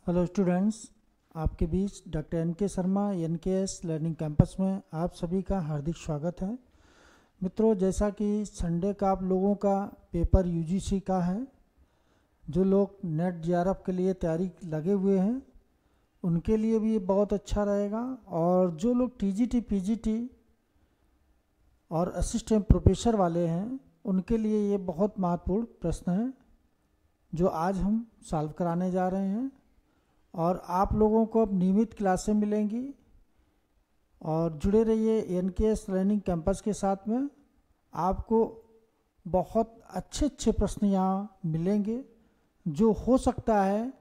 Hello students, आपके बीच doctor N K. Sharma N K S. Learning campus में आप सभी का हार्दिक स्वागत है। मित्रों, जैसा कि संडे का आप लोगों का पेपर यूजीसी का है, जो लोग नेट जेआरएफ के लिए तैयारी लगे हुए हैं उनके लिए भी ये बहुत अच्छा रहेगा, और जो लोग टीजीटी पीजीटी और असिस्टेंट प्रोफेसर वाले हैं उनके लिए ये बहुत महत्वपूर्ण प्रश्न है जो आज हम सॉल्व कराने जा रहे हैं। और आप लोगों को अब नियमित क्लासें मिलेंगी और जुड़े रहिए एन.के.एस. लर्निंग कैंपस के साथ में। आपको बहुत अच्छे अच्छे प्रश्न यहाँ मिलेंगे, जो हो सकता है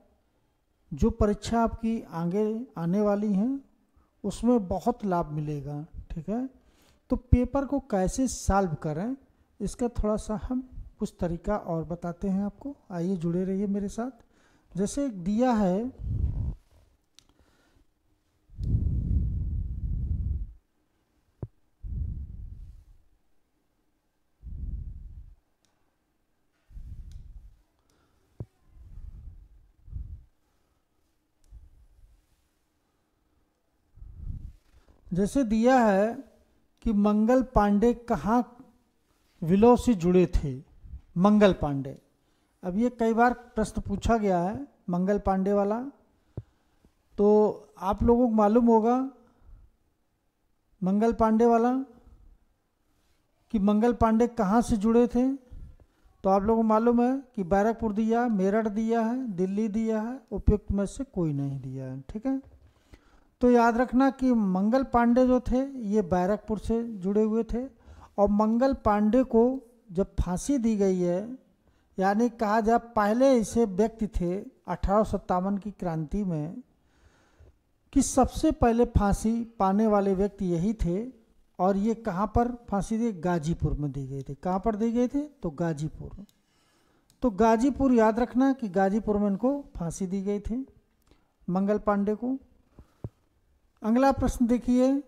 जो परीक्षा आपकी आगे आने वाली हैं उसमें बहुत लाभ मिलेगा। ठीक है, तो पेपर को कैसे सॉल्व करें इसका थोड़ा सा हम कुछ तरीका और बताते हैं आपको। आइए जुड़े रहिए मेरे साथ। जैसे एक दिया है, जैसे दिया है कि मंगल पांडे कहाँ विलों से जुड़े थे। मंगल पांडे, अब ये कई बार प्रश्न पूछा गया है मंगल पांडे वाला, तो आप लोगों को मालूम होगा मंगल पांडे वाला कि मंगल पांडे कहाँ से जुड़े थे। तो आप लोगों को मालूम है कि बैरकपुर दिया, मेरठ दिया है, दिल्ली दिया है, उपयुक्त में से कोई नहीं दिया है। ठीक है, तो याद रखना कि मंगल पांडे जो थे ये बैरकपुर से जुड़े हुए थे, और मंगल पांडे को जब फांसी दी गई है, यानी कहा जाए पहले ऐसे व्यक्ति थे 1857 की क्रांति में कि सबसे पहले फांसी पाने वाले व्यक्ति यही थे। और ये कहाँ पर फांसी दी? गाजीपुर में दी गई थी। कहाँ पर दी गई थी? तो गाजीपुर। तो गाजीपुर याद रखना कि गाजीपुर में इनको फांसी दी गई थी मंगल पांडे को। अगला प्रश्न देखिए,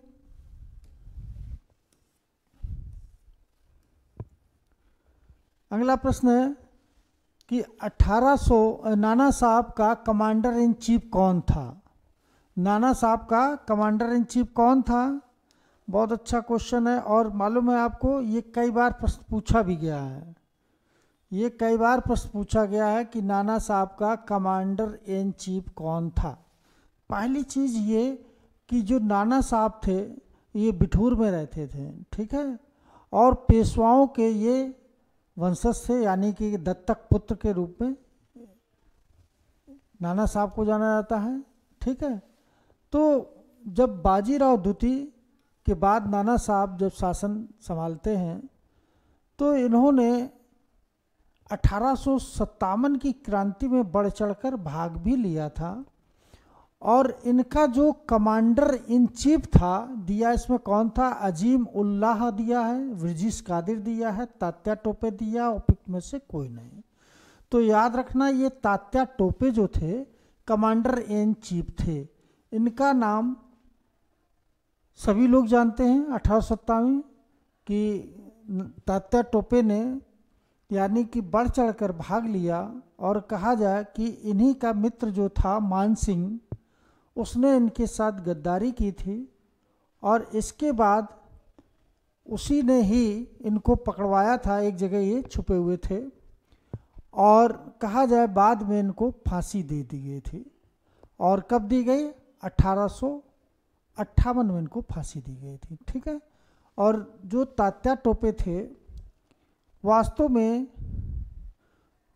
अगला प्रश्न है कि 1800 नाना साहब का कमांडर इन चीफ कौन था? नाना साहब का कमांडर इन चीफ कौन था? बहुत अच्छा क्वेश्चन है, और मालूम है आपको ये कई बार प्रश्न पूछा भी गया है। ये कई बार प्रश्न पूछा गया है कि नाना साहब का कमांडर इन चीफ कौन था। पहली चीज़ ये कि जो नाना साहब थे ये बिठूर में रहते थे। ठीक है, और पेशवाओं के ये वंशज थे, यानी कि दत्तक पुत्र के रूप में नाना साहब को जाना जाता है। ठीक है, तो जब बाजीराव द्वितीय के बाद नाना साहब जब शासन संभालते हैं तो इन्होंने 1857 की क्रांति में बढ़ चढ़कर भाग भी लिया था। और इनका जो कमांडर इन चीफ था दिया, इसमें कौन था? अजीम उल्लाह दिया है, वर्जिश कादिर दिया है, तात्या टोपे दिया, उपयुक्त में से कोई नहीं। तो याद रखना ये तात्या टोपे जो थे कमांडर इन चीफ थे। इनका नाम सभी लोग जानते हैं 1857 कि तात्या टोपे ने यानी कि बढ़ चढ़कर भाग लिया। और कहा जाए कि इन्हीं का मित्र जो था मान सिंह, उसने इनके साथ गद्दारी की थी, और इसके बाद उसी ने ही इनको पकड़वाया था। एक जगह ये छुपे हुए थे, और कहा जाए बाद में इनको फांसी दे दी गई थी। और कब दी गई? 1858 में इनको फांसी दी गई थी। ठीक है, और जो तात्या टोपे थे वास्तव में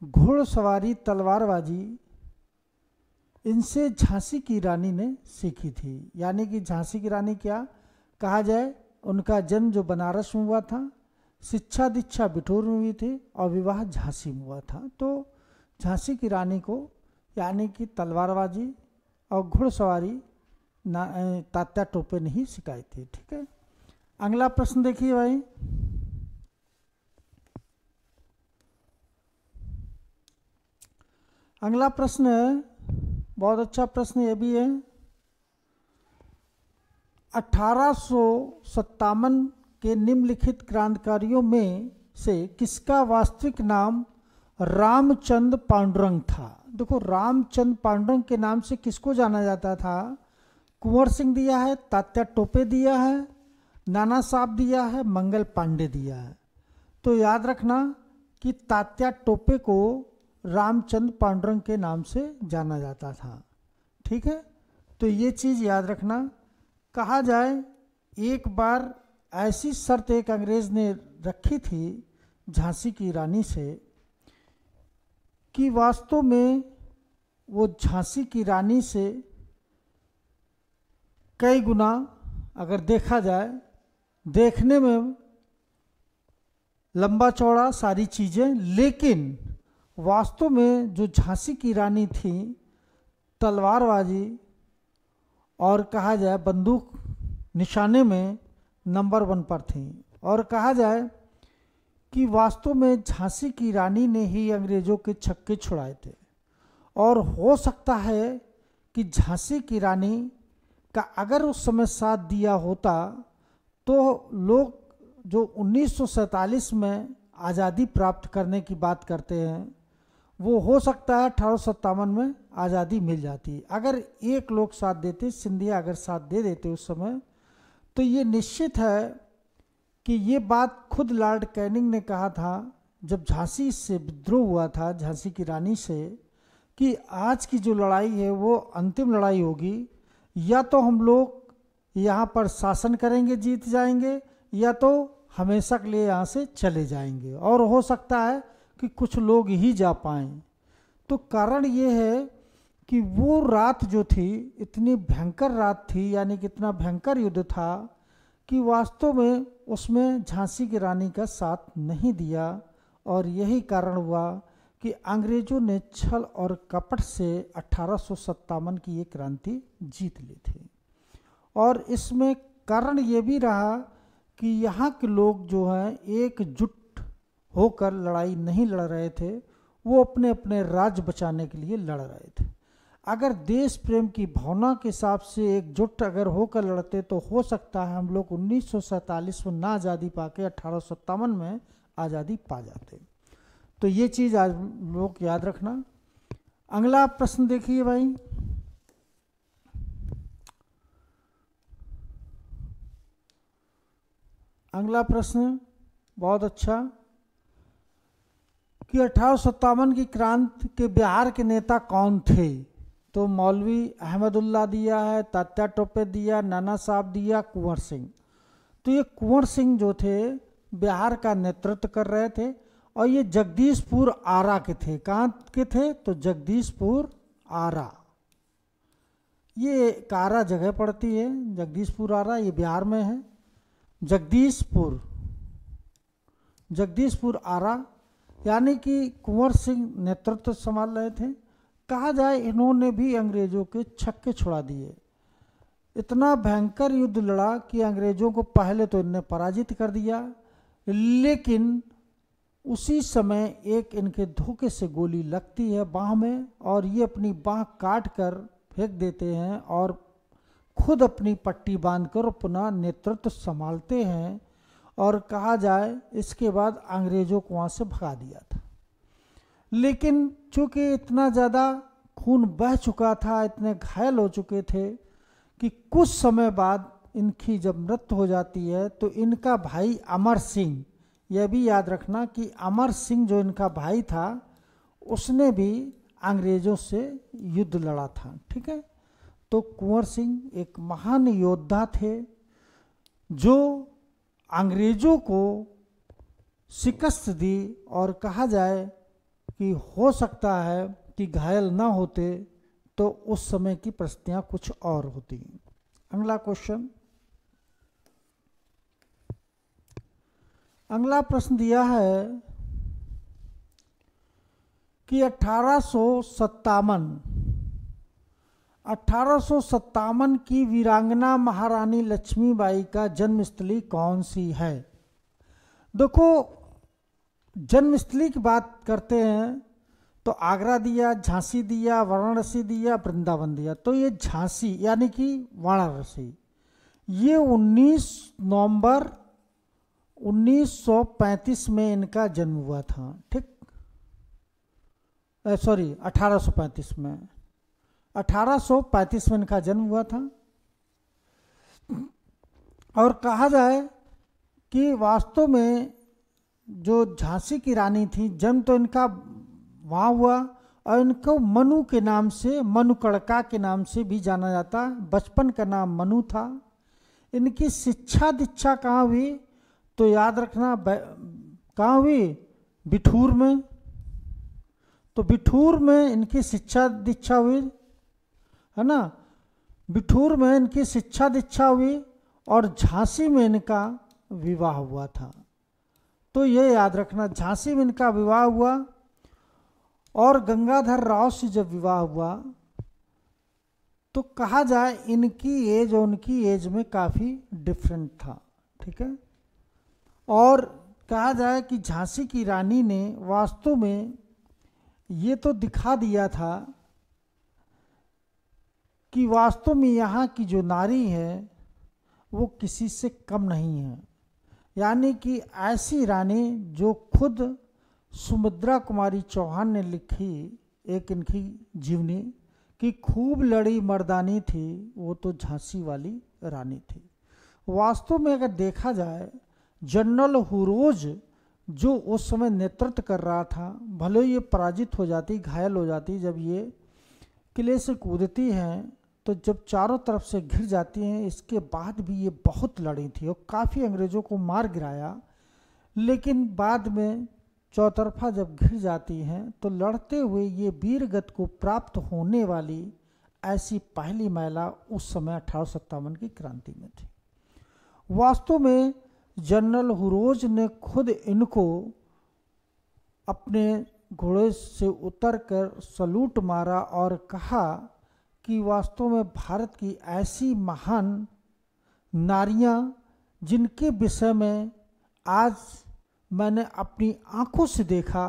घुड़सवारी, तलवारबाजी इनसे झांसी की रानी ने सीखी थी। यानी कि झांसी की रानी क्या कहा जाए, उनका जन्म जो बनारस में हुआ था, शिक्षा दीक्षा बिठूर में हुई थी, और विवाह झांसी में हुआ था। तो झांसी की रानी को यानी कि तलवारबाजी और घुड़सवारी तात्या टोपे ने ही सिखाई थी। ठीक है, अगला प्रश्न देखिए भाई। अगला प्रश्न है, बहुत अच्छा प्रश्न ये भी है। 1857 के निम्नलिखित क्रांतिकारियों में से किसका वास्तविक नाम रामचंद्र पांडुरंग था? देखो रामचंद्र पांडुरंग के नाम से किसको जाना जाता था? कुंवर सिंह दिया है, तात्या टोपे दिया है, नाना साहब दिया है, मंगल पांडे दिया है। तो याद रखना कि तात्या टोपे को रामचंद्र पांडुरंग के नाम से जाना जाता था। ठीक है, तो ये चीज़ याद रखना। कहा जाए एक बार ऐसी शर्त एक अंग्रेज ने रखी थी झांसी की रानी से कि वास्तव में वो झांसी की रानी से कई गुना अगर देखा जाए, देखने में लंबा चौड़ा सारी चीज़ें, लेकिन वास्तव में जो झांसी की रानी थी तलवारबाजी और कहा जाए बंदूक निशाने में नंबर 1 पर थी। और कहा जाए कि वास्तव में झांसी की रानी ने ही अंग्रेज़ों के छक्के छुड़ाए थे। और हो सकता है कि झांसी की रानी का अगर उस समय साथ दिया होता तो लोग जो 1947 में आज़ादी प्राप्त करने की बात करते हैं वो हो सकता है 1857 में आज़ादी मिल जाती। अगर एक लोग साथ देते, सिंधिया अगर साथ दे देते उस समय, तो ये निश्चित है कि ये बात खुद लॉर्ड कैनिंग ने कहा था जब झांसी से विद्रोह हुआ था झांसी की रानी से, कि आज की जो लड़ाई है वो अंतिम लड़ाई होगी, या तो हम लोग यहाँ पर शासन करेंगे जीत जाएंगे, या तो हमेशा के लिए यहाँ से चले जाएंगे, और हो सकता है कि कुछ लोग ही जा पाएं। तो कारण ये है कि वो रात जो थी इतनी भयंकर रात थी, यानी कि इतना भयंकर युद्ध था कि वास्तव में उसमें झांसी की रानी का साथ नहीं दिया। और यही कारण हुआ कि अंग्रेज़ों ने छल और कपट से 1857 की ये क्रांति जीत ली थी। और इसमें कारण ये भी रहा कि यहाँ के लोग जो हैं एकजुट होकर लड़ाई नहीं लड़ रहे थे, वो अपने अपने राज्य बचाने के लिए लड़ रहे थे। अगर देश प्रेम की भावना के हिसाब से एकजुट अगर होकर लड़ते तो हो सकता है हम लोग 1947 में ना आज़ादी पाके 1857 में आज़ादी पा जाते। तो ये चीज़ आज लोग याद रखना। अगला प्रश्न देखिए भाई, अगला प्रश्न बहुत अच्छा कि 1857 की क्रांति के बिहार के नेता कौन थे? तो मौलवी अहमदुल्ला दिया है, तात्या टोपे दिया, नाना साहब दिया, कुंवर सिंह। तो ये कुंवर सिंह जो थे बिहार का नेतृत्व कर रहे थे और ये जगदीशपुर आरा के थे। कहाँ के थे? तो जगदीशपुर आरा, ये कारा जगह पड़ती है, जगदीशपुर आरा, ये बिहार में है। जगदीशपुर आरा, यानी कि कुंवर सिंह नेतृत्व संभाल रहे थे। कहा जाए इन्होंने भी अंग्रेज़ों के छक्के छुड़ा दिए। इतना भयंकर युद्ध लड़ा कि अंग्रेज़ों को पहले तो इनने पराजित कर दिया, लेकिन उसी समय एक इनके धोखे से गोली लगती है बाह में और ये अपनी बाह काट कर फेंक देते हैं और खुद अपनी पट्टी बांधकर पुनः नेतृत्व संभालते हैं। और कहा जाए इसके बाद अंग्रेज़ों को वहाँ से भगा दिया था। लेकिन चूँकि इतना ज़्यादा खून बह चुका था, इतने घायल हो चुके थे कि कुछ समय बाद इनकी जब मृत्यु हो जाती है तो इनका भाई अमर सिंह, यह भी याद रखना कि अमर सिंह जो इनका भाई था उसने भी अंग्रेज़ों से युद्ध लड़ा था। ठीक है, तो कुंवर सिंह एक महान योद्धा थे जो अंग्रेज़ों को शिकस्त दी। और कहा जाए कि हो सकता है कि घायल ना होते तो उस समय की परिस्थितियां कुछ और होती। अगला क्वेश्चन, अगला प्रश्न दिया है कि 1857 की वीरांगना महारानी लक्ष्मीबाई का जन्मस्थली कौन सी है? देखो, जन्मस्थली की बात करते हैं तो आगरा दिया, झांसी दिया, वाराणसी दिया, वृंदावन दिया। तो ये झांसी यानी कि वाराणसी, ये 19 नवंबर 1935 में इनका जन्म हुआ था। ठीक, सॉरी 1835 में, 1835 में इनका जन्म हुआ था। और कहा जाए कि वास्तव में जो झांसी की रानी थी, जन्म तो इनका वहाँ हुआ और इनको मनु के नाम से, मनुकड़का के नाम से भी जाना जाता। बचपन का नाम मनु था। इनकी शिक्षा दीक्षा कहाँ हुई तो याद रखना, कहाँ हुई, बिठूर में। तो बिठूर में इनकी शिक्षा दीक्षा हुई, है ना, बिठूर में इनकी शिक्षा दीक्षा हुई और झांसी में इनका विवाह हुआ था। तो ये याद रखना, झांसी में इनका विवाह हुआ। और गंगाधर राव से जब विवाह हुआ तो कहा जाए इनकी एज और उनकी एज में काफ़ी डिफरेंट था, ठीक है। और कहा जाए कि झांसी की रानी ने वास्तव में ये तो दिखा दिया था कि वास्तव में यहाँ की जो नारी है वो किसी से कम नहीं है। यानी कि ऐसी रानी जो खुद सुमित्रा कुमारी चौहान ने लिखी एक इनकी जीवनी कि खूब लड़ी मर्दानी थी, वो तो झांसी वाली रानी थी। वास्तव में अगर देखा जाए, जनरल हुरोज जो उस समय नेतृत्व कर रहा था, भले ये पराजित हो जाती, घायल हो जाती, जब ये किले से कूदती हैं तो जब चारों तरफ से घिर जाती हैं, इसके बाद भी ये बहुत लड़ी थी और काफ़ी अंग्रेज़ों को मार गिराया। लेकिन बाद में चौतरफा जब घिर जाती हैं तो लड़ते हुए ये वीरगति को प्राप्त होने वाली ऐसी पहली महिला उस समय 1857 की क्रांति में थी। वास्तव में जनरल हुरोज ने खुद इनको अपने घोड़े से उतरकर सलूट मारा और कहा कि वास्तव में भारत की ऐसी महान नारियां जिनके विषय में आज मैंने अपनी आंखों से देखा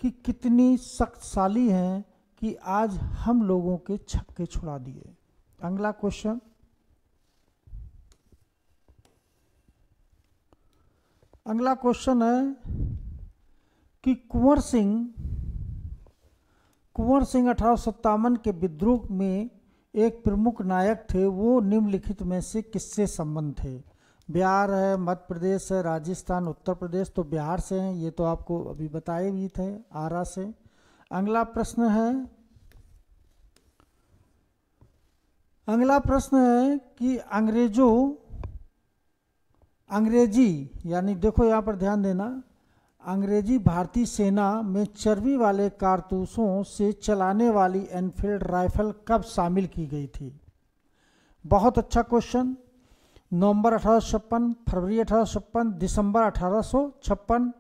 कि कितनी शक्तिशाली हैं कि आज हम लोगों के छक्के छुड़ा दिए। अगला क्वेश्चन, अगला क्वेश्चन है कि कुंवर सिंह 1857 के विद्रोह में एक प्रमुख नायक थे, वो निम्नलिखित में से किससे संबंध थे? बिहार है, मध्य प्रदेश है, राजस्थान, उत्तर प्रदेश। तो बिहार से हैं, ये तो आपको अभी बताए भी थे, आरा से। अगला प्रश्न है कि अंग्रेजी यानी देखो यहाँ पर ध्यान देना, अंग्रेजी भारतीय सेना में चर्बी वाले कारतूसों से चलाने वाली एनफील्ड राइफल कब शामिल की गई थी? बहुत अच्छा क्वेश्चन। नवंबर 1856, फरवरी 1856, दिसंबर 1856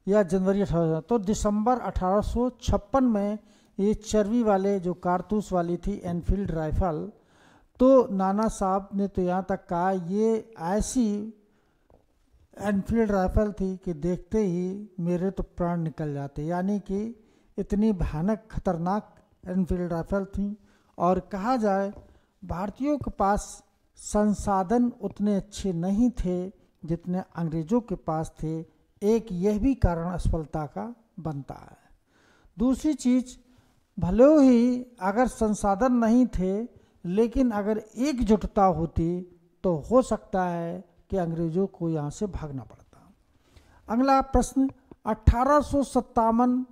या जनवरी 1856? तो दिसंबर 1856 में ये चर्बी वाले जो कारतूस वाली थी एनफील्ड राइफल, तो नाना साहब ने तो यहाँ तक कहा ये ऐसी एनफील्ड राइफल थी कि देखते ही मेरे तो प्राण निकल जाते, यानी कि इतनी भयानक खतरनाक एनफील्ड राइफल थी। और कहा जाए भारतीयों के पास संसाधन उतने अच्छे नहीं थे जितने अंग्रेज़ों के पास थे, एक यह भी कारण असफलता का बनता है। दूसरी चीज़, भले ही अगर संसाधन नहीं थे लेकिन अगर एकजुटता होती तो हो सकता है कि अंग्रेज़ों को यहाँ से भागना पड़ता। अगला प्रश्न, 1857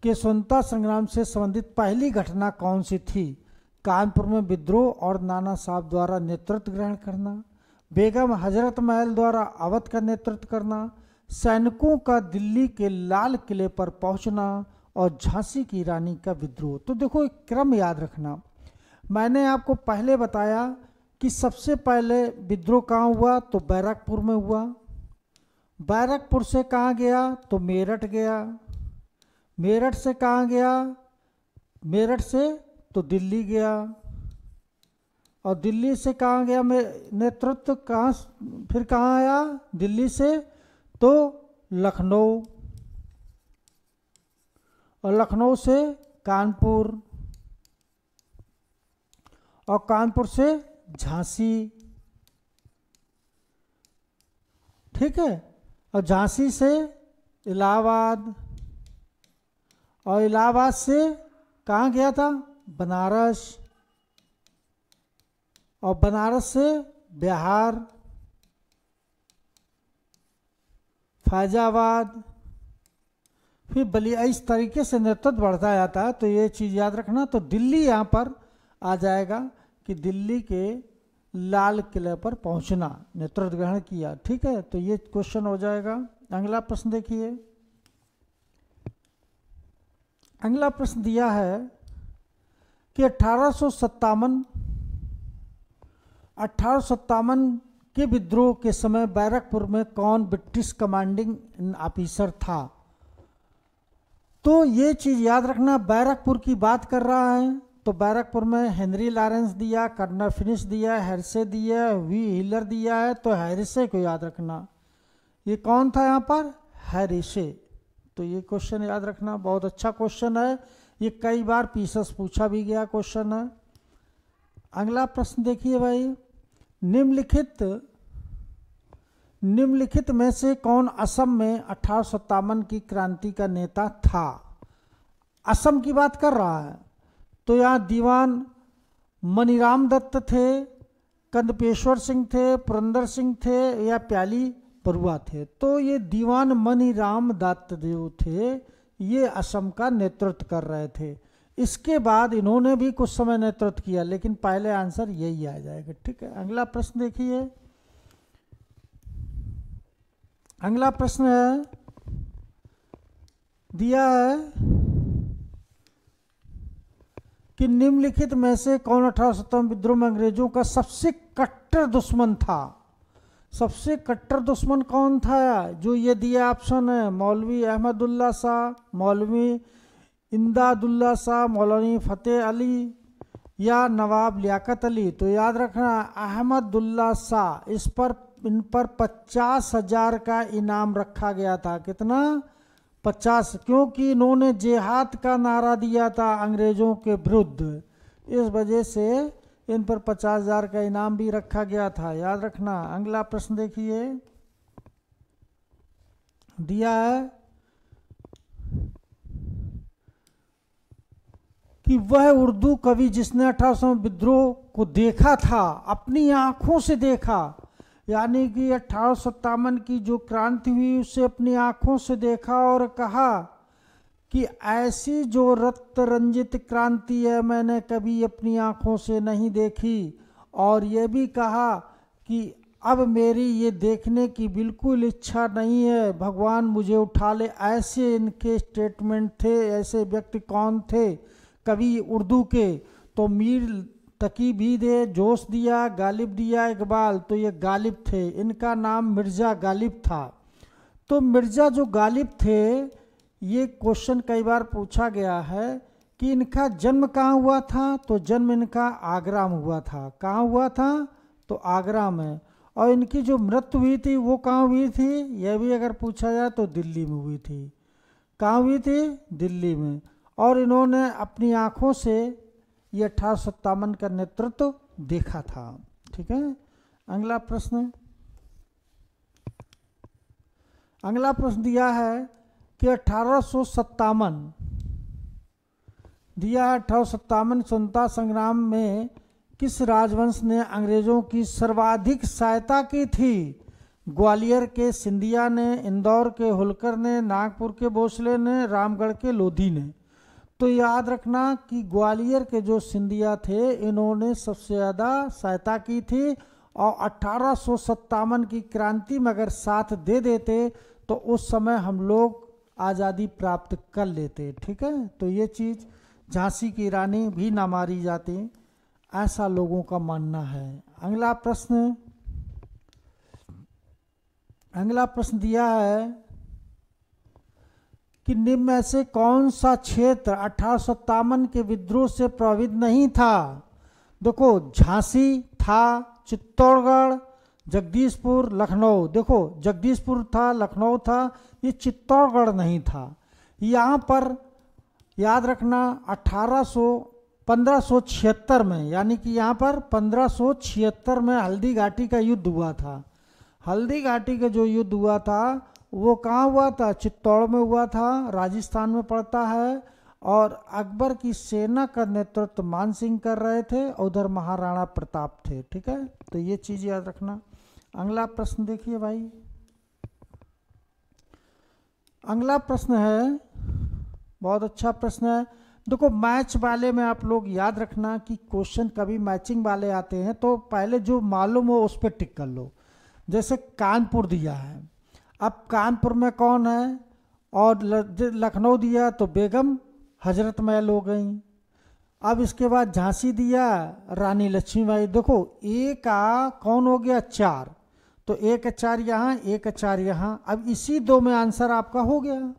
के स्वतंत्रता संग्राम से संबंधित पहली घटना कौन सी थी? कानपुर में विद्रोह और नाना साहब द्वारा नेतृत्व ग्रहण करना, बेगम हजरत महल द्वारा अवध का नेतृत्व करना, सैनिकों का दिल्ली के लाल किले पर पहुंचना और झांसी की रानी का विद्रोह। तो देखो एक क्रम याद रखना, मैंने आपको पहले बताया कि सबसे पहले विद्रोह कहाँ हुआ तो बैरकपुर में हुआ। बैरकपुर से कहाँ गया तो मेरठ गया। मेरठ से कहाँ गया? मेरठ से तो दिल्ली गया। और दिल्ली से कहाँ गया नेतृत्व? कहाँ फिर कहाँ आया? दिल्ली से तो लखनऊ, और लखनऊ से कानपुर, और कानपुर से झांसी, ठीक है, और झांसी से इलाहाबाद, और इलाहाबाद से कहाँ गया था? बनारस, और बनारस से बिहार, फैजाबाद, फिर बलिया। इस तरीके से नेतृत्व बढ़ता जाता है। तो ये चीज़ याद रखना। तो दिल्ली यहाँ पर आ जाएगा कि दिल्ली के लाल किले पर पहुंचना, नेतृत्व ग्रहण किया। ठीक है, तो ये क्वेश्चन हो जाएगा। अगला प्रश्न देखिए। अगला प्रश्न दिया है कि 1857 के विद्रोह के समय बैरकपुर में कौन ब्रिटिश कमांडिंग ऑफिसर था? तो ये चीज़ याद रखना, बैरकपुर की बात कर रहा है तो बैरकपुर में हेनरी लॉरेंस दिया, कर्नल फिनिश दिया, हेरसे दिया, वी हिलर दिया है। तो हेरसे को याद रखना। ये कौन था यहाँ पर? हेरसे। तो ये क्वेश्चन याद रखना, बहुत अच्छा क्वेश्चन है। ये कई बार पीसेस पूछा भी गया क्वेश्चन है। अगला प्रश्न देखिए भाई। निम्नलिखित में से कौन असम में 1857 की क्रांति का नेता था? असम की बात कर रहा है तो यहाँ दीवान मनीराम दत्त थे, कंदपेश्वर सिंह थे, पुरंदर सिंह थे, या प्याली बरुआ थे? तो ये दीवान मनीराम दत्त जो थे ये असम का नेतृत्व कर रहे थे। इसके बाद इन्होंने भी कुछ समय नेतृत्व किया, लेकिन पहले आंसर यही आ जाएगा। ठीक है, अगला प्रश्न देखिए। अगला प्रश्न है, दिया है कि निम्नलिखित में से कौन 1857 विद्रोह में अंग्रेजों का सबसे कट्टर दुश्मन था? सबसे कट्टर दुश्मन कौन था? जो ये दिया ऑप्शन है, मौलवी अहमदुल्ला शाह, मौलवी इमदादुल्ला शाह, मौलवी फतेह अली, या नवाब लियाकत अली। तो याद रखना अहमदुल्ला शाह। इन पर 50,000 का इनाम रखा गया था। कितना? 50। क्योंकि इन्होंने जिहाद का नारा दिया था अंग्रेजों के विरुद्ध, इस वजह से इन पर 50,000 का इनाम भी रखा गया था। याद रखना। अगला प्रश्न देखिए। दिया है कि वह उर्दू कवि जिसने 1800 विद्रोह को देखा था, अपनी आंखों से देखा, यानी कि 1857 की जो क्रांति हुई उसे अपनी आंखों से देखा और कहा कि ऐसी जो रक्त रंजित क्रांति है मैंने कभी अपनी आंखों से नहीं देखी। और ये भी कहा कि अब मेरी ये देखने की बिल्कुल इच्छा नहीं है, भगवान मुझे उठा ले। ऐसे इनके स्टेटमेंट थे। ऐसे व्यक्ति कौन थे कवि उर्दू के? तो मीर तकी भी दे, जोश दिया, गालिब दिया, इकबाल। तो ये गालिब थे। इनका नाम मिर्ज़ा गालिब था। तो मिर्ज़ा जो गालिब थे, ये क्वेश्चन कई बार पूछा गया है कि इनका जन्म कहाँ हुआ था? तो जन्म इनका आगरा में हुआ था। कहाँ हुआ था? तो आगरा में। और इनकी जो मृत्यु हुई थी वो कहाँ हुई थी? यह भी अगर पूछा जाए तो दिल्ली में हुई थी। कहाँ हुई थी? दिल्ली में। और इन्होंने अपनी आँखों से ये 1857 का नेतृत्व देखा था। ठीक है, अगला प्रश्न। अगला प्रश्न दिया है कि 1857 दिया है 1857 स्वतंत्रता संग्राम में किस राजवंश ने अंग्रेजों की सर्वाधिक सहायता की थी? ग्वालियर के सिंधिया ने, इंदौर के होलकर ने, नागपुर के भोसले ने, रामगढ़ के लोधी ने। तो याद रखना कि ग्वालियर के जो सिंधिया थे इन्होंने सबसे ज़्यादा सहायता की थी। और 1857 की क्रांति में अगर साथ दे देते तो उस समय हम लोग आज़ादी प्राप्त कर लेते। ठीक है, तो ये चीज़ झांसी की रानी भी ना मारी जाती, ऐसा लोगों का मानना है। अगला प्रश्न दिया है कि निम्न में से कौन सा क्षेत्र 1857 के विद्रोह से प्रभावित नहीं था? देखो, झांसी था, चित्तौड़गढ़, जगदीशपुर, लखनऊ। देखो, जगदीशपुर था, लखनऊ था, ये चित्तौड़गढ़ नहीं था। यहाँ पर याद रखना 1576 में, यानी कि यहाँ पर 1576 में हल्दी घाटी का युद्ध हुआ था। हल्दी घाटी का जो युद्ध हुआ था वो कहाँ हुआ था? चित्तौड़ में हुआ था, राजस्थान में पड़ता है। और अकबर की सेना का नेतृत्व मान सिंह कर रहे थे, उधर महाराणा प्रताप थे। ठीक है, तो ये चीज़ याद रखना। अगला प्रश्न देखिए भाई, अगला प्रश्न है, बहुत अच्छा प्रश्न है। देखो मैच वाले में आप लोग याद रखना कि क्वेश्चन कभी मैचिंग वाले आते हैं तो पहले जो मालूम हो उस पर टिक कर लो। जैसे कानपुर दिया है, अब कानपुर में कौन है, और लखनऊ दिया तो बेगम हजरत महल हो गई। अब इसके बाद झांसी दिया, रानी लक्ष्मीबाई। देखो ए का कौन हो गया? 4, तो 1 4 यहाँ, 1 4 यहाँ। अब इसी 2 में आंसर आपका हो गया।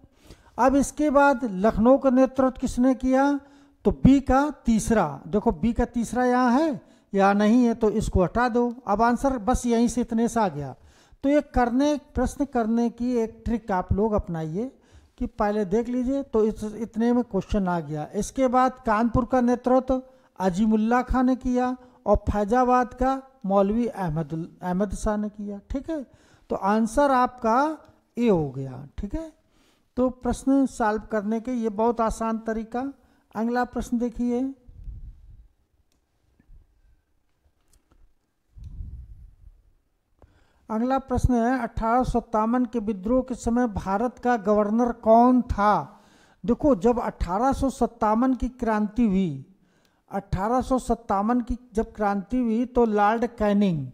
अब इसके बाद लखनऊ का नेतृत्व किसने किया? तो बी का तीसरा। देखो बी का तीसरा यहाँ है या नहीं है, तो इसको हटा दो। अब आंसर बस यहीं से इतने से आ गया। तो ये प्रश्न करने की एक ट्रिक आप लोग अपनाइए कि पहले देख लीजिए तो इतने में क्वेश्चन आ गया। इसके बाद कानपुर का नेतृत्व अजीमुल्ला खां ने किया और फैजाबाद का मौलवी अहमद शाह ने किया। ठीक है, तो आंसर आपका ए हो गया। ठीक है, तो प्रश्न सॉल्व करने के ये बहुत आसान तरीका। अगला प्रश्न देखिए, अगला प्रश्न है 1857 के विद्रोह के समय भारत का गवर्नर कौन था? देखो जब 1857 की क्रांति हुई, 1857 की जब क्रांति हुई तो लॉर्ड कैनिंग,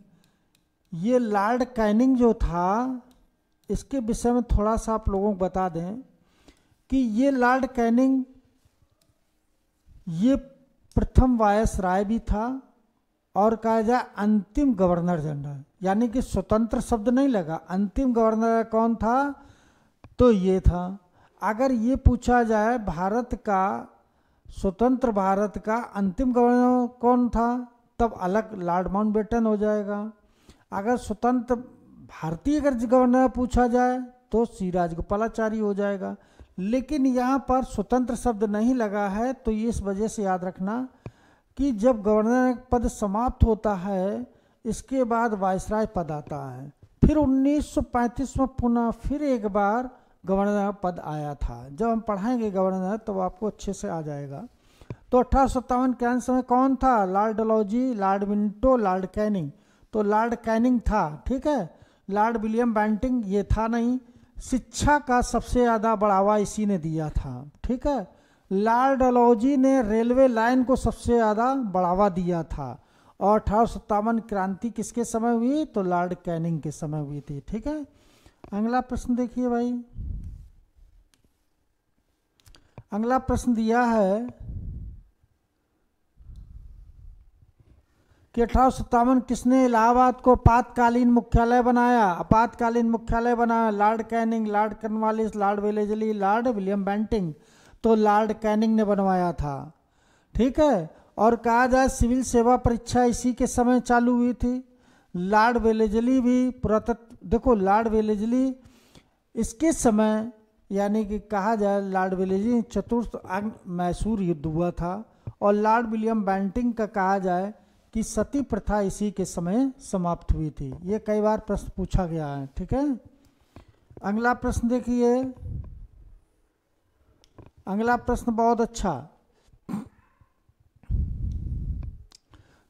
ये लॉर्ड कैनिंग जो था, इसके विषय में थोड़ा सा आप लोगों को बता दें कि ये लॉर्ड कैनिंग ये प्रथम वायसराय भी था और कहा जाए अंतिम गवर्नर जनरल, यानी कि स्वतंत्र शब्द नहीं लगा। अंतिम गवर्नर कौन था? तो ये था। अगर ये पूछा जाए भारत का, स्वतंत्र भारत का अंतिम गवर्नर कौन था, तब अलग लॉर्ड माउंटबेटन हो जाएगा। अगर स्वतंत्र भारतीय अगर गवर्नर पूछा जाए तो सी राजगोपालाचारी हो जाएगा। लेकिन यहाँ पर स्वतंत्र शब्द नहीं लगा है, तो इस वजह से याद रखना कि जब गवर्नर पद समाप्त होता है इसके बाद वायसराय पद आता है। फिर 1935 में पुनः फिर एक बार गवर्नर पद आया था। जब हम पढ़ाएंगे गवर्नर तो आपको अच्छे से आ जाएगा। तो 1857 के अंत में कौन था? Lord Dalhousie, Lord Minto, Lord Canning. तो लॉर्ड कैनिंग था। ठीक है, लॉर्ड विलियम बेंटिंग ये था नहीं। शिक्षा का सबसे ज़्यादा बढ़ावा इसी ने दिया था। ठीक है, लॉर्ड डलहौजी ने रेलवे लाइन को सबसे ज़्यादा बढ़ावा दिया था। और 1857 क्रांति किसके समय हुई? तो लॉर्ड कैनिंग के समय हुई थी। ठीक है, अगला प्रश्न देखिए भाई, अगला प्रश्न दिया है कि 1857 किसने इलाहाबाद को आपातकालीन मुख्यालय बनाया? आपातकालीन मुख्यालय बनाया Lord Canning, Lord Cornwallis, Lord Wellesley, Lord William Bentinck. तो लॉर्ड कैनिंग ने बनवाया था। ठीक है, और कहा जाए सिविल सेवा परीक्षा इसी के समय चालू हुई थी। लॉर्ड वेलेस्ली भी पुरातत्व, देखो लॉर्ड वेलेस्ली इसके समय, यानी कि कहा जाए लॉर्ड वेलेस्ली चतुर्थ मैसूर युद्ध हुआ था। और लॉर्ड विलियम बेंटिंग का कहा जाए कि सती प्रथा इसी के समय समाप्त हुई थी। ये कई बार प्रश्न पूछा गया है। ठीक है, अगला प्रश्न देखिए, अगला प्रश्न बहुत अच्छा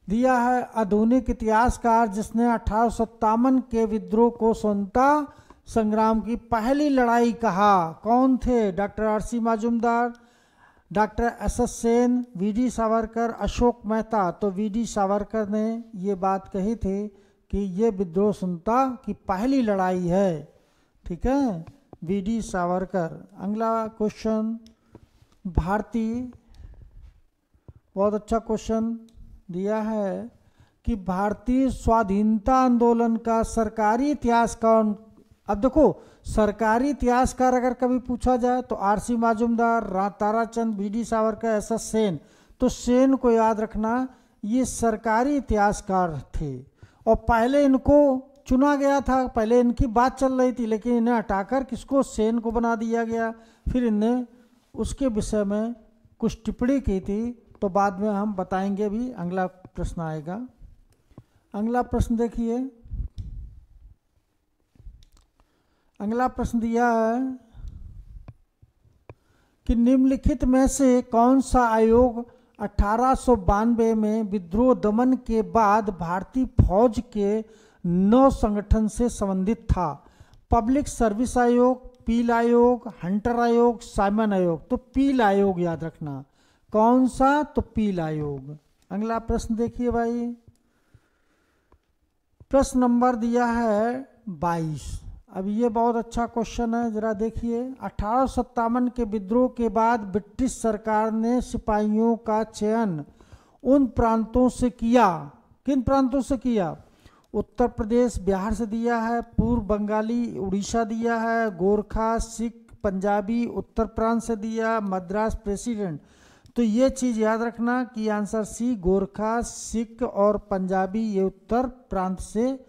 दिया है। आधुनिक इतिहासकार जिसने 1857 के विद्रोह को स्वतंत्रता संग्राम की पहली लड़ाई कहा, कौन थे? Doctor R C Majumdar, doctor S S Sen, V D Savarkar, Ashok Mehta. तो वीडी सावरकर ने ये बात कही थी कि ये विद्रोह स्वतंत्रता की पहली लड़ाई है। ठीक है, वीडी सावरकर। अगला क्वेश्चन, भारतीय, बहुत अच्छा क्वेश्चन दिया है कि भारतीय स्वाधीनता आंदोलन का सरकारी इतिहास कौन? अब देखो सरकारी इतिहासकार अगर कभी पूछा जाए तो R C Majumdar, Tarachand, V D Savarkar, S S Sen. तो सेन को याद रखना, ये सरकारी इतिहासकार थे और पहले इनको चुना गया था। पहले इनकी बात चल रही थी लेकिन इन्हें हटाकर किसको? सेन को बना दिया गया। फिर इन्हें उसके विषय में कुछ टिप्पणी की थी, तो बाद में हम बताएंगे भी। अगला प्रश्न आएगा। अगला प्रश्न देखिए, अगला प्रश्न दिया है कि निम्नलिखित में से कौन सा आयोग 1892 में विद्रोह दमन के बाद भारतीय फौज के नौ संगठन से संबंधित था? पब्लिक सर्विस आयोग, पील आयोग, हंटर आयोग, साइमन आयोग। तो पील आयोग याद रखना। कौन सा? तो पील आयोग। अगला प्रश्न देखिए भाई, प्रश्न नंबर दिया है 22। अब ये बहुत अच्छा क्वेश्चन है, जरा देखिए। 1857 के विद्रोह के बाद ब्रिटिश सरकार ने सिपाहियों का चयन उन प्रांतों से किया। किन प्रांतों से किया? उत्तर प्रदेश, बिहार से दिया है, पूर्व बंगाली, उड़ीसा दिया है, गोरखा, सिख, पंजाबी, उत्तर प्रांत से दिया, मद्रास प्रेसिडेंट। तो ये चीज़ याद रखना कि आंसर सी, गोरखा, सिख और पंजाबी, ये उत्तर प्रांत से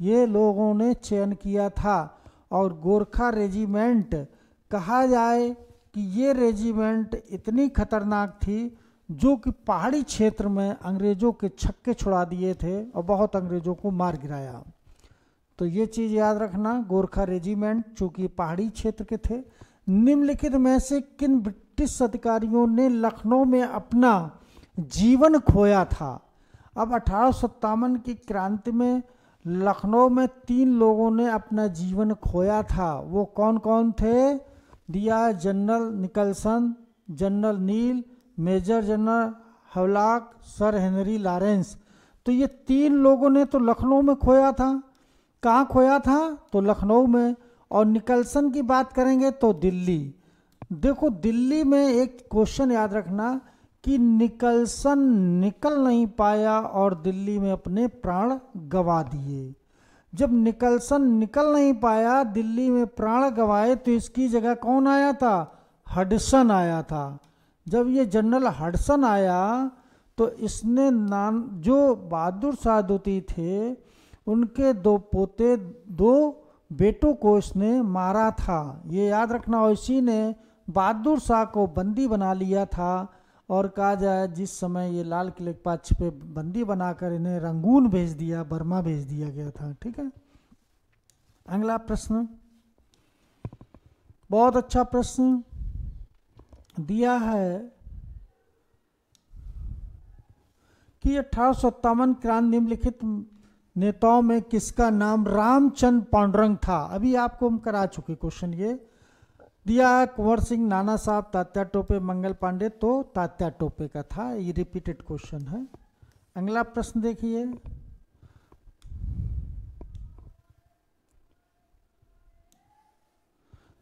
ये लोगों ने चयन किया था। और गोरखा रेजिमेंट कहा जाए कि ये रेजिमेंट इतनी खतरनाक थी जो कि पहाड़ी क्षेत्र में अंग्रेज़ों के छक्के छुड़ा दिए थे और बहुत अंग्रेज़ों को मार गिराया। तो ये चीज़ याद रखना, गोरखा रेजिमेंट चूँकि पहाड़ी क्षेत्र के थे। निम्नलिखित में से किन ब्रिटिश अधिकारियों ने लखनऊ में अपना जीवन खोया था? अब 1857 की क्रांति में लखनऊ में 3 लोगों ने अपना जीवन खोया था। वो कौन कौन थे? दिया general Nicholson, general Neill, major general Havelock, sir Henry Lawrence. तो ये 3 लोगों ने तो लखनऊ में खोया था। कहाँ खोया था? तो लखनऊ में। और निकलसन की बात करेंगे तो दिल्ली। देखो दिल्ली में एक क्वेश्चन याद रखना कि निकलसन निकल नहीं पाया और दिल्ली में अपने प्राण गंवा दिए। जब निकलसन निकल नहीं पाया, दिल्ली में प्राण गंवाए, तो इसकी जगह कौन आया था? हडसन आया था। जब ये जनरल हडसन आया तो इसने जो बहादुर शाह द्वितीय थे उनके 2 पोते 2 बेटों को इसने मारा था, ये याद रखना। और इसी ने बहादुर शाह को बंदी बना लिया था। और कहा जाए जिस समय ये लाल किले के पास पे बंदी बनाकर इन्हें रंगून भेज दिया, बर्मा भेज दिया गया था। ठीक है। अगला प्रश्न, बहुत अच्छा प्रश्न दिया है कि 1857 क्रांति निम्नलिखित नेताओं में किसका नाम रामचंद्र पांडुरंग था? अभी आपको हम करा चुके क्वेश्चन। ये दिया है कुंवर सिंह, नाना साहब, तात्या टोपे, मंगल पांडे। तो तात्या टोपे का था, ये रिपीटेड क्वेश्चन है। अगला प्रश्न देखिए,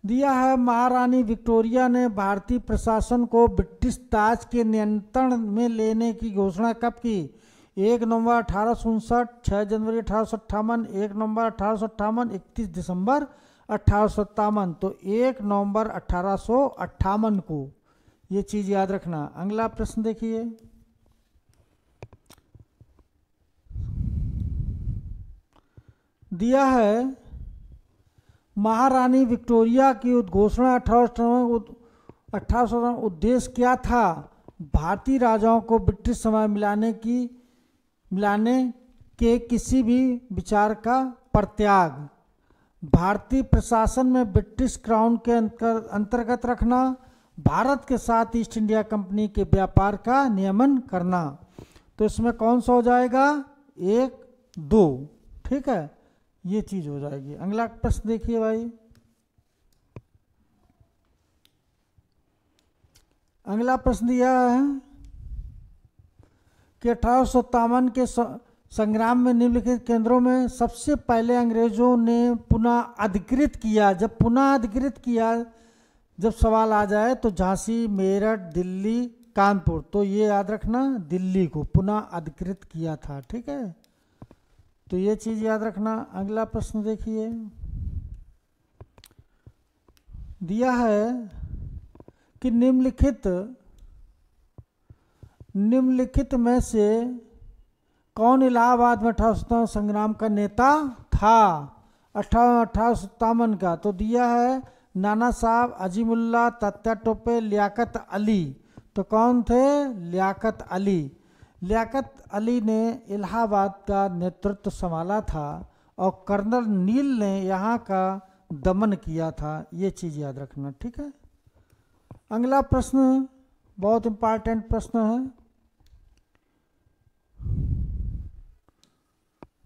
दिया है महारानी विक्टोरिया ने भारतीय प्रशासन को ब्रिटिश ताज के नियंत्रण में लेने की घोषणा कब की? 1 नवंबर 1859, 6 जनवरी 1858, 1 नवंबर 1858, 31 दिसंबर 1857। तो 1 नवंबर 1858 को, ये चीज याद रखना। अगला प्रश्न देखिए, दिया है महारानी विक्टोरिया की उद्घोषणा 1858 उद्देश्य क्या था? भारतीय राजाओं को ब्रिटिश समय मिलाने के किसी भी विचार का परित्याग, भारतीय प्रशासन में ब्रिटिश क्राउन के अंतर्गत रखना, भारत के साथ ईस्ट इंडिया कंपनी के व्यापार का नियमन करना। तो इसमें कौन सा हो जाएगा? 1, 2। ठीक है, ये चीज हो जाएगी। अगला प्रश्न देखिए भाई, अगला प्रश्न दिया है कि 1857 के संग्राम में निम्नलिखित केंद्रों में सबसे पहले अंग्रेजों ने पुनः अधिकृत किया। जब पुनः अधिकृत किया, जब सवाल आ जाए तो झांसी, मेरठ, दिल्ली, कानपुर। तो ये याद रखना, दिल्ली को पुनः अधिकृत किया था। ठीक है, तो ये चीज याद रखना। अगला प्रश्न देखिए, दिया है कि निम्नलिखित में से कौन इलाहाबाद में 1857 संग्राम का नेता था? 1857 का। तो दिया है नाना साहब, अजीमुल्ला, तात्या टोपे, लियाकत अली। तो कौन थे? लियाकत अली। लियाकत अली ने इलाहाबाद का नेतृत्व संभाला था और कर्नल नील ने यहाँ का दमन किया था, ये चीज़ याद रखना, ठीक है। अगला प्रश्न बहुत इंपॉर्टेंट प्रश्न है,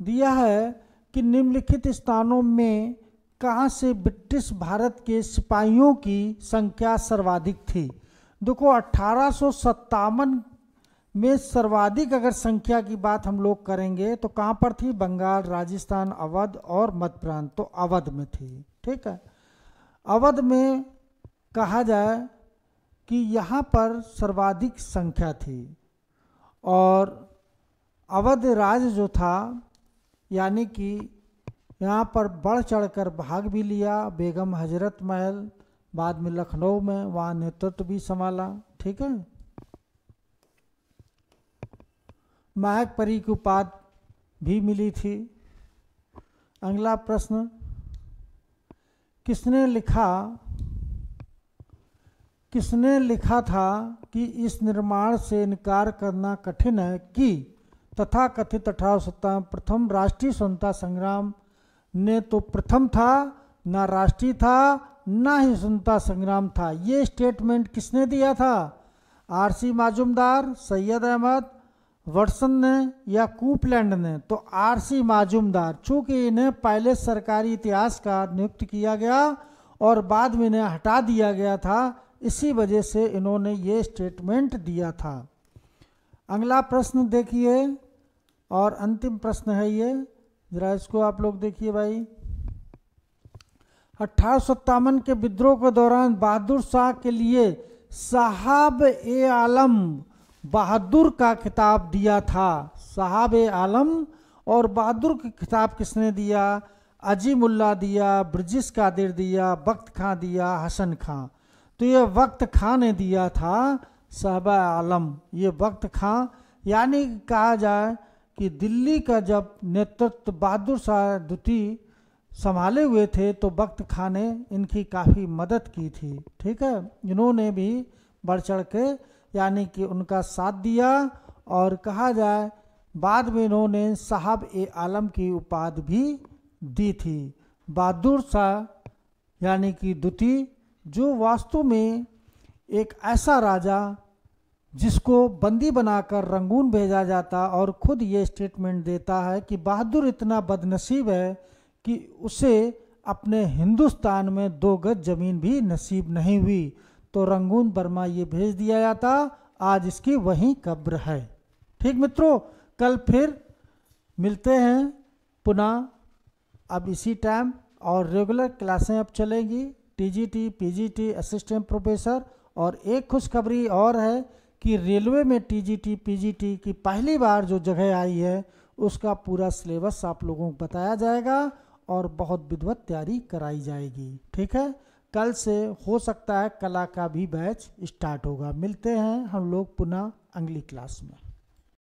दिया है कि निम्नलिखित स्थानों में कहाँ से ब्रिटिश भारत के सिपाहियों की संख्या सर्वाधिक थी। देखो 1857 में सर्वाधिक अगर संख्या की बात हम लोग करेंगे तो कहाँ पर थी, बंगाल, राजस्थान, अवध और मध्य प्रांत, तो अवध में थी, ठीक है। अवध में कहा जाए कि यहाँ पर सर्वाधिक संख्या थी और अवध राज जो था यानी कि यहाँ पर बढ़ चढ़कर भाग भी लिया। बेगम हजरत महल, बाद में लखनऊ में वहाँ नेतृत्व भी संभाला, ठीक है। महक परी की उपाधि भी मिली थी। अगला प्रश्न, किसने लिखा था कि इस निर्माण से इनकार करना कठिन है कि तथा कथित 1857 प्रथम राष्ट्रीय स्वतंत्रता संग्राम ने तो प्रथम था, ना राष्ट्रीय था, ना ही स्वतंत्रता संग्राम था। ये स्टेटमेंट किसने दिया था, आरसी माजुमदार, सैयद अहमद, वटसन ने या कूपलैंड ने। तो आरसी माजुमदार, चूंकि इन्हें पहले सरकारी इतिहासकार नियुक्त किया गया और बाद में इन्हें हटा दिया गया था, इसी वजह से इन्होंने ये स्टेटमेंट दिया था। अगला प्रश्न देखिए और अंतिम प्रश्न है ये, जरा इसको आप लोग देखिए भाई। 1857 के विद्रोह के दौरान बहादुर शाह के लिए साहब ए आलम बहादुर का खिताब दिया था। साहब ए आलम और बहादुर का खिताब किसने दिया, अजीमुल्ला दिया, ब्रिजिस कादिर दिया, वक्त खां दिया, हसन खां। तो ये वक्त खां ने दिया था साहब ए आलम, ये वक्त खां। यानी कहा जाए कि दिल्ली का जब नेतृत्व बहादुर शाह द्वितीय संभाले हुए थे तो वक्त खां ने इनकी काफ़ी मदद की थी, ठीक है। इन्होंने भी बढ़ चढ़ के यानी कि उनका साथ दिया और कहा जाए बाद में इन्होंने साहब ए आलम की उपाधि भी दी थी। बहादुर शाह यानी कि द्वितीय, जो वास्तव में एक ऐसा राजा जिसको बंदी बनाकर रंगून भेजा जाता और खुद ये स्टेटमेंट देता है कि बहादुर इतना बदनसीब है कि उसे अपने हिंदुस्तान में 2 गज जमीन भी नसीब नहीं हुई, तो रंगून बर्मा ये भेज दिया जाता, आज इसकी वहीं कब्र है। ठीक मित्रों, कल फिर मिलते हैं पुनः अब इसी टाइम, और रेगुलर क्लासें अब चलेंगी, टीजीटी, पीजीटी, असिस्टेंट प्रोफेसर। और एक खुशखबरी और है कि रेलवे में टीजीटी, पीजीटी की पहली बार जो जगह आई है उसका पूरा सिलेबस आप लोगों को बताया जाएगा और बहुत विधिवत तैयारी कराई जाएगी। ठीक है, कल से हो सकता है कला का भी बैच स्टार्ट होगा। मिलते हैं हम लोग पुनः अगली क्लास में।